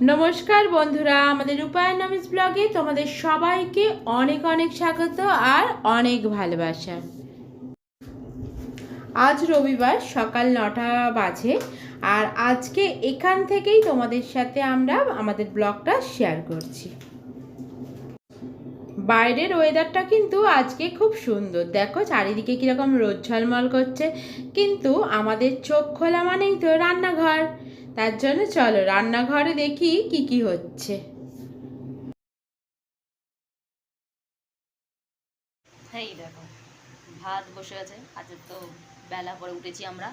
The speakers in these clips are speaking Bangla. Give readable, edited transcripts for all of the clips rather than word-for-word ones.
নমস্কার বন্ধুরা, আমাদের রূপায়ণ নামিজ ব্লগে তোমাদের সবাইকে অনেক অনেক স্বাগত আর অনেক ভালোবাসা। আজ রবিবার সকাল 9টা বাজে আর আজকে এখান থেকেই তোমাদের সাথে আমরা আমাদের ব্লগটা শেয়ার করছি। বাইরের ওয়েদারটা কিন্তু আজকে খুব সুন্দর, দেখো চারিদিকে কীরকম রোদ ঝলমল করছে, কিন্তু আমাদের চোখ খোলা মানেই তো রান্নাঘর। তার জন্য চলো রান্নাঘরে দেখি কি কি হচ্ছে। এই দেখো ভাত বসে আছে। আজ তো বেলা পরে উঠেছি আমরা,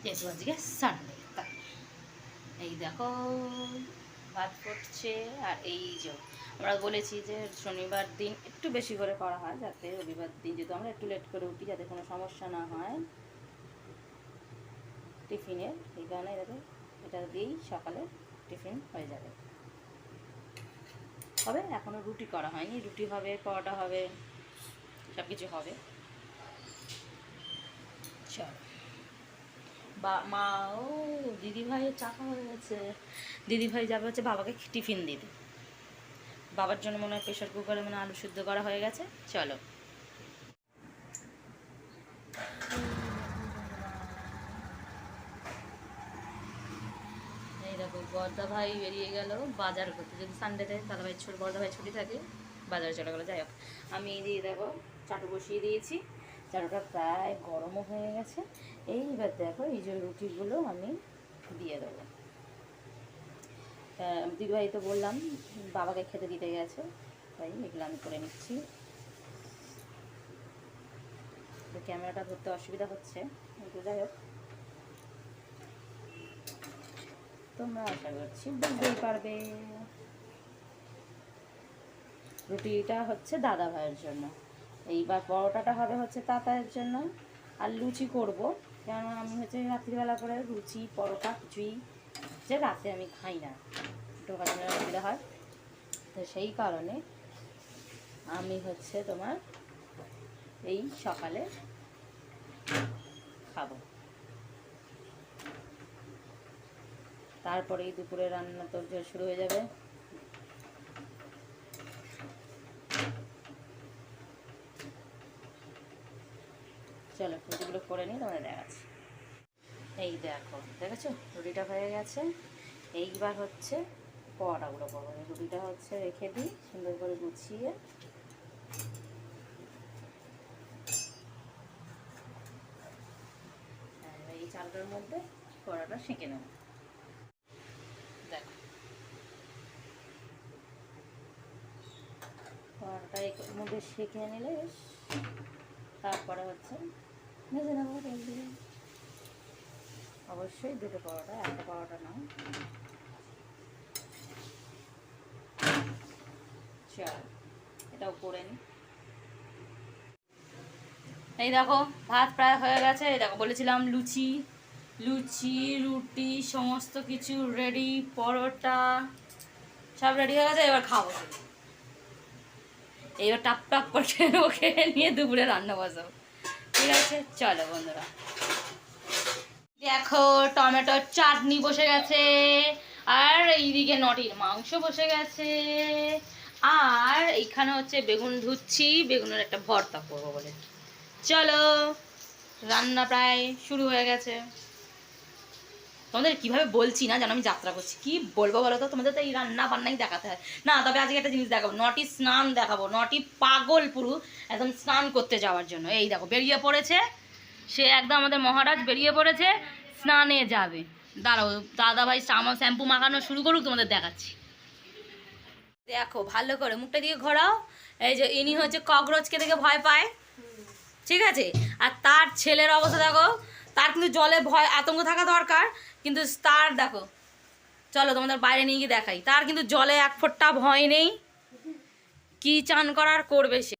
যেহেতু আজকে সানডে। তাই এই দেখো ভাত ফুটছে। আর এই যে আমরা বলেছি যে শনিবার দিন একটু বেশি করে করা হয়, যাতে রবিবার দিন যেহেতু আমরা একটু লেট করে উঠি, যাতে কোনো সমস্যা না হয় টিফিনের। এই কারণে দেখো এটা দিয়েই সকালে টিফিন হয়ে যাবে। হবে, এখনও রুটি করা হয়নি, রুটি হবে, পরোটা হবে, সব কিছু হবে। চল বা মাও দিদিভাইয়ের চাকা হয়ে গেছে। দিদিভাই যাবে হচ্ছে বাবাকে টিফিন দিতে। বাবার জন্য মনে হয় প্রেশার কুকারে মনে আলু সিদ্ধ করা হয়ে গেছে। চলো এই দেখো বর্দা ভাই বেরিয়ে গেল বাজার করতে। যদি সানডেতে দাদাভাই বর্দা ভাই ছুটি থাকে, বাজারে চলে গেলো। যাই হোক, আমি দিয়ে দেখো চাটু বসিয়ে দিয়েছি। চাটুটা প্রায় গরমও হয়ে গেছে। এইবার দেখো এই যে রুটিগুলো আমি দিয়ে দেবো। দিদিভাই তো বললাম বাবাকে খেতে দিতে গেছে, তাই এগুলো আমি করে নিচ্ছি। ক্যামেরাটা ধরতে অসুবিধা হচ্ছে, কিন্তু যাই হোক তোমরা আশা করছি বুঝতেই পারবে। রুটিটা হচ্ছে দাদা ভাইয়ের জন্য, এইবার পরোটাটা হবে হচ্ছে তাতায়ের জন্য। আর লুচি করব, কেন আমি হচ্ছে রাত্রিবেলা করে লুচি পরোটা কিছুই যে রাতে আমি খাই না, ঢোকার জন্য অসুবিধা হয়। তো সেই কারণে আমি হচ্ছে তোমার এই সকালে খাবো। তারপরে এই দুপুরে রান্না তো শুরু হয়ে যাবে। চলো রুটিগুলো করে নিই, তোমাদের দেখাচ্ছি। এই দেখো, দেখেছো রুটিটা হয়ে গেছে। এইবার হচ্ছে পরোটাগুলো করবো। রুটিটা হচ্ছে রেখে দিই সুন্দর করে গুছিয়ে। এই চালটার মধ্যে পরোটা সেঁকে নেব। দেখো পরোটাটা এর মধ্যে সেঁকে নিলে তারপরে হচ্ছে ভেজে নেবো তেল দিয়ে। অবশ্যই দুটো পরোটা, একটা পরোটা নাও। চল এটাও করে নিই। এই দেখো ভাত প্রায় হয়ে গেছে। এই দেখো বলেছিলাম লুচি লুচি রুটি সমস্ত কিছু রেডি, পরোটা সব রেডি হয়ে গেছে। এবার খাবো, এইবার টাপ টাপ করে ওকে নিয়ে দুপুরে রান্না বসাবো। ঠিক আছে চলো বন্ধুরা। দেখো টমেটোর চাটনি বসে গেছে, আর এইদিকে নটির মাংস বসে গেছে, আর এইখানে হচ্ছে বেগুন ধুচ্ছি, বেগুনের একটা ভর্তা করবো বলে। চলো রান্না প্রায় শুরু হয়ে গেছে। তোমাদের কিভাবে বলছি না যেন আমি যাত্রা করছি, কি বলবো বলো তো? তোমাদের তো এই রান্না বান্নাই দেখাতে হয় না। তবে আজকে একটা জিনিস দেখাবো, নটি স্নান দেখাবো। নটি পাগল পুরো একদম স্নান করতে যাওয়ার জন্য। এই দেখো বেরিয়ে পড়েছে সে, একদম আমাদের মহারাজ বেরিয়ে পড়েছে, স্নানে যাবে। দাঁড়াও দাদা ভাই আমার শ্যাম্পু মাখানো শুরু করুক, তোমাদের দেখাচ্ছি। দেখো ভালো করে মুখটা দিয়ে ঘোরাও। এই যে ইনি হচ্ছে ককরোচকে দেখে ভয় পায়, ঠিক আছে? আর তার ছেলের অবস্থা দেখো, তার কিন্তু জলে ভয় আতঙ্ক থাকা দরকার, কিন্তু তার দেখো, চলো তোমাদের বাইরে নিয়ে গিয়ে দেখাই। তার কিন্তু জলে এক ফোঁটা ভয় নেই, কি চান করার করবে সে।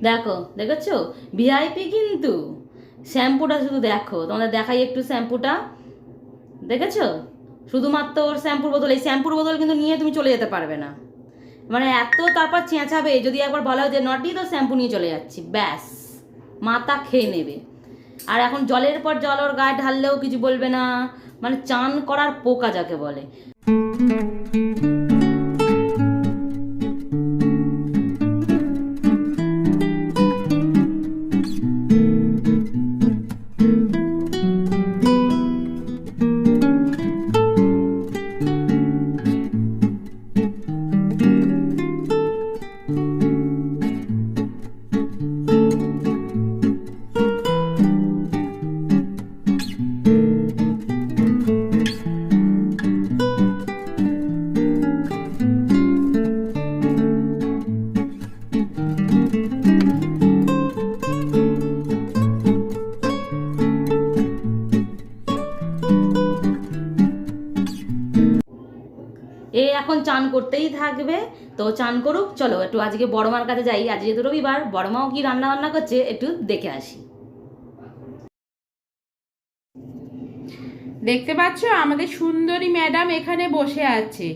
দেখো দেখেছো ভিআইপি কিন্তু। শ্যাম্পুটা শুধু দেখো, তোমাদের দেখাই একটু শ্যাম্পুটা, দেখেছো? শুধুমাত্র ওর শ্যাম্পুর বোতল, এই শ্যাম্পুর বোতল কিন্তু নিয়ে তুমি চলে যেতে পারবে না, মানে এত তারপর চেঁচাবে যদি একবার বলা হয় যে নটি তো শ্যাম্পু নিয়ে চলে যাচ্ছি, ব্যাস মাথা খেয়ে নেবে। আর এখন জলের পর জল ওর গায়ে ঢাললেও কিছু বলবে না, মানে চান করার পোকা যাকে বলে। এ এখন চান করতেই থাকবে, তো চান করুক। চলো একটু আজকে বড় মার কাছে যাই, আজ যেহেতু রবিবার, বড় মাও কি রান্না বান্না করছে একটু দেখে আসি। দেখতে পাচ্ছ আমাদের সুন্দরী ম্যাডাম এখানে বসে আছে,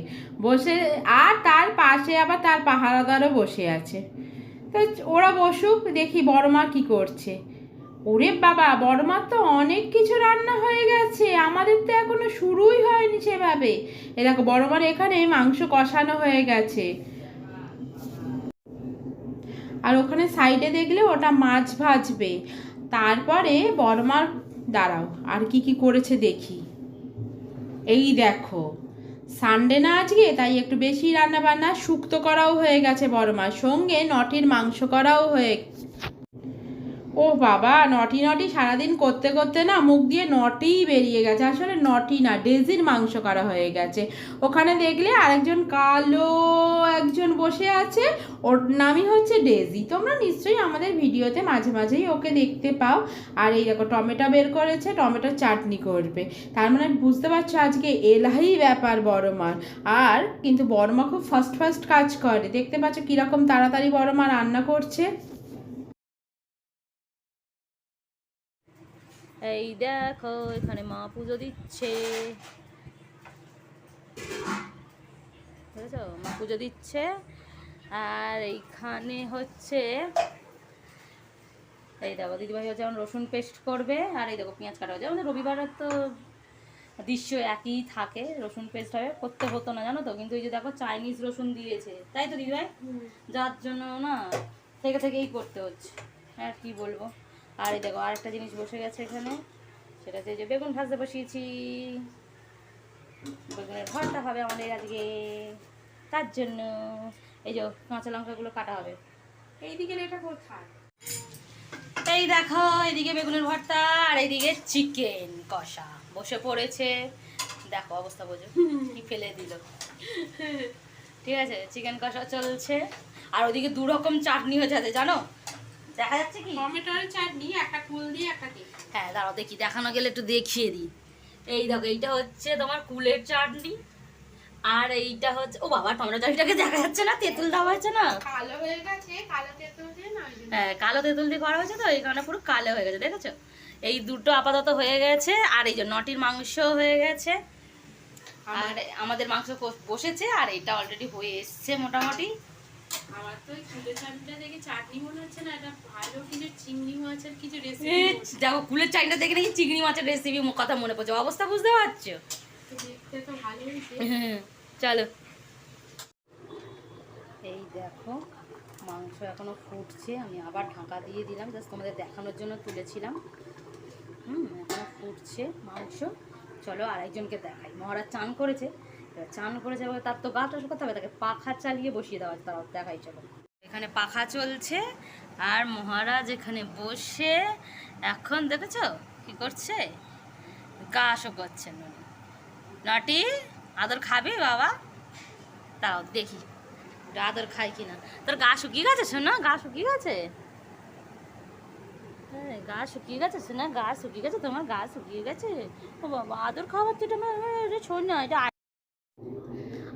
বসে, আর তার পাশে আবার তার পাহারাদারও বসে আছে। তো ওরা বসুক, দেখি বড় মা কি করছে। ওরে বাবা, বড় মার তো অনেক কিছু রান্না হয়ে গেছে, আমাদের তো এখনো শুরুই হয়নি সেভাবে। এ দেখো বড় মার এখানে মাংস কষানো হয়ে গেছে, আর ওখানে সাইডে দেখলে ওটা মাছ ভাজবে। তারপরে বড় মার, দাঁড়াও আর কি কি করেছে দেখি। এই দেখো, সানডে না আজকে, তাই একটু বেশি রান্না বান্না, শুক্তো করাও হয়ে গেছে বড় মার, সঙ্গে নটির মাংস করাও হয়ে। ও বাবা, নটি নটি সারাদিন করতে করতে না মুখ দিয়ে নটিই বেরিয়ে গেছে। আসলে নটি না, ডেজির মাংস করা হয়ে গেছে। ওখানে দেখলে আরেকজন কালো একজন বসে আছে, ওর নামই হচ্ছে ডেজি। তোমরা নিশ্চয়ই আমাদের ভিডিওতে মাঝে মাঝেই ওকে দেখতে পাও। আর এই দেখো টমেটো বের করেছে, টমেটোর চাটনি করবে। তার মানে বুঝতে পারছো আজকে এলাহি ব্যাপার বড় মার। আর কিন্তু বড় মা খুব ফাস্ট ফাস্ট কাজ করে, দেখতে পাচ্ছ কিরকম তাড়াতাড়ি বড় মা রান্না করছে। এই দেখো এখানে মা পুজো দিচ্ছে, বুঝেছো, মা পুজো দিচ্ছে। আর এইখানে হচ্ছে, এই দেখো দিদিভাই হচ্ছে যেমন রসুন পেস্ট করবে, আর এই দেখো পেঁয়াজ কাটা হচ্ছে। আমাদের রবিবারের তো দৃশ্য একই থাকে, রসুন পেস্ট হবে, করতে হতো না জানো তো, কিন্তু এই যে দেখো চাইনিজ রসুন দিয়েছে, তাই তো দিদিভাই, যার জন্য না থেকে থেকেই করতে হচ্ছে, আর কি বলবো। আর এই দেখো আরেকটা জিনিস বসে গেছে এখানে, সেটা হচ্ছে যে বেগুন ভাজতে বসিয়েছি, বেগুনের ভর্তা হবে আমাদের আজকে, তার জন্য এই যে কাঁচা লঙ্কাগুলো কাটা হবে। এইদিকে এটা কোথায়? এই দেখো এদিকে বেগুনের ভর্তা, আর এইদিকে চিকেন কষা বসে পড়েছে। দেখো অবস্থা বোঝো, কি ফেলে দিল। ঠিক আছে, চিকেন কষা চলছে, আর ওদিকে দু রকম চাটনি হয়ে যাচ্ছে জানো, দেখা যাচ্ছে কি, টমেটোর চাটনি, একটা কুল দিয়ে একটা দিয়ে। হ্যাঁ দাঁড়াও দেখি, দেখানো গেলে একটু দেখিয়ে দিই। এই দেখো এইটা হচ্ছে তোমার কুলের চাটনি, আর এইটা হচ্ছে, ও বাবা টমেটো চাটনিটাকে দেখা যাচ্ছে না, তেঁতুল দেওয়া হয়েছে না, কালো হয়ে গেছে, কালো তেঁতুল দিয়ে না। হ্যাঁ কালো তেঁতুল দিয়ে করা হয়েছে তো এই কারণে পুরো কালো হয়ে গেছে, দেখেছো। এই দুটো আপাতত হয়ে গেছে, আর এই যে নটির মাংস হয়ে গেছে, আর আমাদের মাংস বসেছে, আর এটা অলরেডি হয়ে এসছে মোটামুটি। আমার তো এই কুলের চাটনিটা দেখে চাটনি মনে হচ্ছে না, এটা ভালো কিছু চিংড়ি মাছের কিছু রেসিপি। দেখো কুলের চাটনিটা দেখে নাকি চিংড়ি মাছের রেসিপি কথা মনে পড়ছে, অবস্থা বুঝতে পারছো। দেখতে তো ভালো হয়েছে। চলো এই দেখো মাংস এখনো ফুটছে, আমি আবার ঢাকা দিয়ে দিলাম, জাস্ট তোমাদের দেখানোর জন্য তুলেছিলাম। এখনো ফুটছে মাংস। চলো আরেকজনকে দেখাই, মহারাজ চান করেছে, এবার চান করেছে এবার তার তো গাটা শুকাতে হবে, তাকে পাখা চালিয়ে বসিয়ে দেওয়া আছে, তারাও দেখাই। চলো এখানে পাখা চলছে, আর মহারাজ এখানে বসে এখন দেখেছো কি করছে, গাছও করছে। নটি আদর খাবে বাবা, তাও দেখি আদর খাই কিনা। তোর গা শুকিয়ে গেছে শোনা, গা শুকিয়ে গেছে, হ্যাঁ গা শুকিয়ে গেছে শোনা, গা শুকিয়ে গেছে, তোমার গা শুকিয়ে গেছে। ও বাবা আদর খাওয়ার তো এটা শোন না, এটা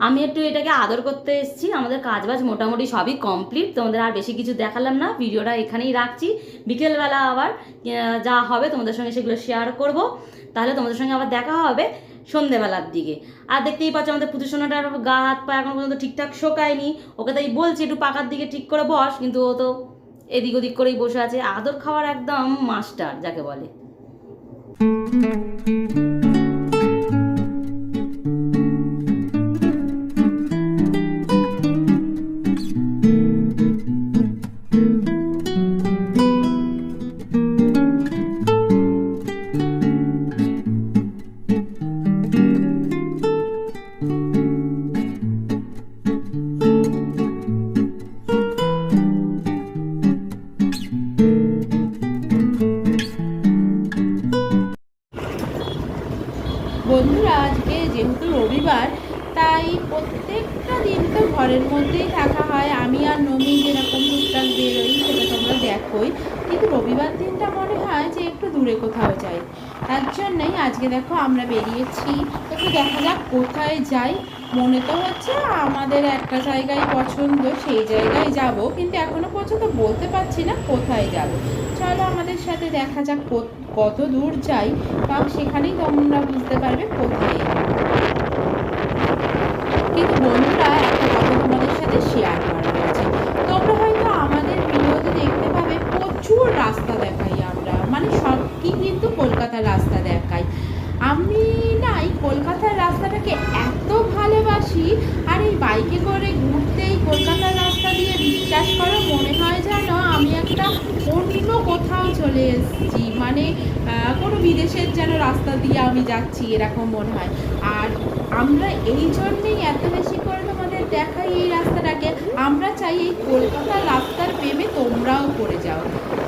আমি একটু এটাকে আদর করতে এসেছি। আমাদের কাজবাজ মোটামুটি সবই কমপ্লিট, তোমাদের আর বেশি কিছু দেখালাম না, ভিডিওটা এখানেই রাখছি। বিকেলবেলা আবার যা হবে তোমাদের সঙ্গে সেগুলো শেয়ার করব, তাহলে তোমাদের সঙ্গে আবার দেখা হবে সন্ধেবেলার দিকে। আর দেখতেই পাচ্ছ আমাদের পুতুসোনাটার গা হাত পা এখন পর্যন্ত ঠিকঠাক শোকায়নি, ওকে তাই বলছি একটু পাকার দিকে ঠিক করে বস, কিন্তু ও তো এদিক ওদিক করেই বসে আছে। আদর খাওয়ার একদম মাস্টার যাকে বলে। বন্ধুরা আজকে যেহেতু রবিবার, তাই প্রত্যেকটা দিন তো ঘরের মধ্যেই থাকা হয়। আমি আর নমি যেরকম টুকটাক বেরোই সেটা তোমরা দেখোই, কিন্তু রবিবার দিনটা মনে হয় যে একটু দূরে কোথাও যাই। তার জন্যই আজকে দেখো আমরা বেরিয়েছি, একটু দেখা যাক কোথায় যাই। মনে তো হচ্ছে আমাদের একটা জায়গায় পছন্দ, সেই জায়গায় যাব, কিন্তু এখনো পর্যন্ত বলতে পারছি না কোথায় যাব। চলো আমাদের সাথে দেখা যাক কত দূর যাই, বা সেখানেই তোমরা বুঝতে পারবে কোথায়। কিন্তু বন্ধুরা একটা কথা তোমাদের সাথে শেয়ার করার আছে। তোমরা হয়তো আমাদের ভিডিওতে দেখতে পাবে প্রচুর রাস্তা দেখাই আমরা, মানে সব কি কিন্তু কলকাতার রাস্তা দেখাই। আমি না এই কলকাতার রাস্তাটাকে এত ভালোবাসি, আর এই বাইকে করে ঘুরতেই কলকাতার রাস্তা দিয়ে বিশ্বাস করো মনে হয় যেন আমি একটা অন্য কোথাও চলে এসেছি, মানে কোনো বিদেশের যেন রাস্তা দিয়ে আমি যাচ্ছি এরকম মনে হয়। আর আমরা এই জন্যেই এত বেশি করে তোমাদের দেখাই এই রাস্তাটাকে। আমরা চাই এই কলকাতার রাস্তার প্রেমে তোমরাও পড়ে যাও।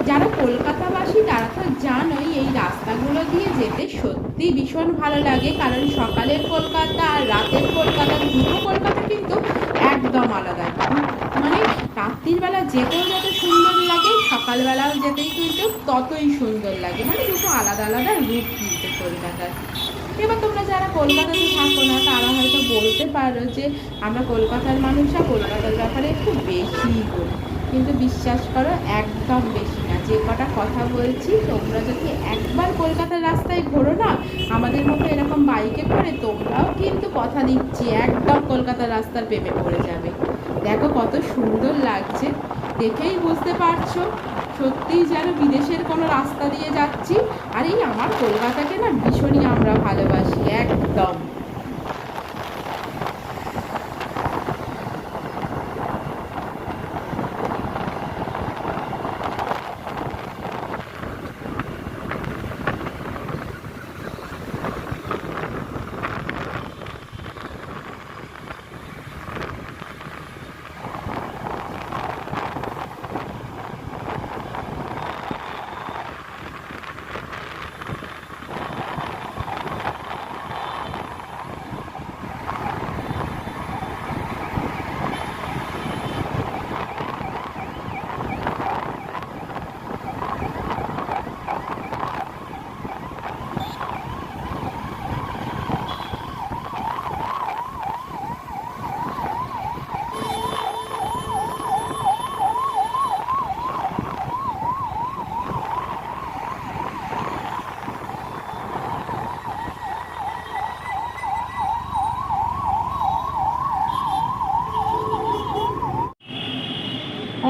যারা কলকাতাবাসী তারা তো জানোই এই রাস্তাগুলো দিয়ে যেতে সত্যি ভীষণ ভালো লাগে, কারণ সকালের কলকাতা আর রাতের কলকাতা, দুটো কলকাতা কিন্তু একদম আলাদা। মানে রাত্রিবেলা যেতেও যত সুন্দর লাগে, সকালবেলাও যেতেই কিন্তু ততই সুন্দর লাগে, মানে দুটো আলাদা আলাদা রূপ কিন্তু কলকাতার। এবার তোমরা যারা কলকাতাতে থাকো না তারা হয়তো বলতে পারো যে আমরা কলকাতার মানুষরা কলকাতার ব্যাপারে একটু বেশিই বলি, কিন্তু বিশ্বাস করো একদম বেশি না। যে কটা কথা বলছি, তোমরা যদি একবার কলকাতার রাস্তায় ঘোরো না আমাদের মতো এরকম বাইকে করে, তোমরাও কিন্তু কথা দিচ্ছি একদম কলকাতার রাস্তার প্রেমে পড়ে যাবে। দেখো কত সুন্দর লাগছে, দেখেই বুঝতে পারছো সত্যিই যেন বিদেশের কোনো রাস্তা দিয়ে যাচ্ছি। আর এই আমার কলকাতাকে না ভীষণই আমরা ভালোবাসি একদম।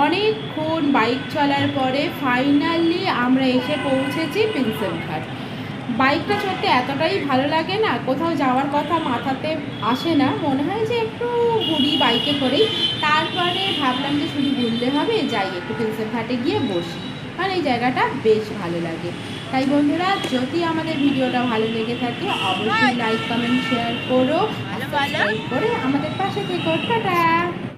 অনেকক্ষণ বাইক চলার পরে ফাইনালি আমরা এসে পৌঁছেছি প্রিন্সেপ ঘাট। বাইকটা চড়তে এতটাই ভালো লাগে না, কোথাও যাওয়ার কথা মাথাতে আসে না, মনে হয় যে একটু ঘুরি বাইকে করেই। তারপরে ভাবলাম যে শুধু ঘুরলে হবে, যাই একটু প্রিন্সেপ ঘাটে গিয়ে বসি, আর এই জায়গাটা বেশ ভালো লাগে। তাই বন্ধুরা যদি আমাদের ভিডিওটা ভালো লেগে থাকে অবশ্যই লাইক কমেন্ট শেয়ার করো, সাবস্ক্রাইব করে আমাদের পাশে থেকো। টাটা।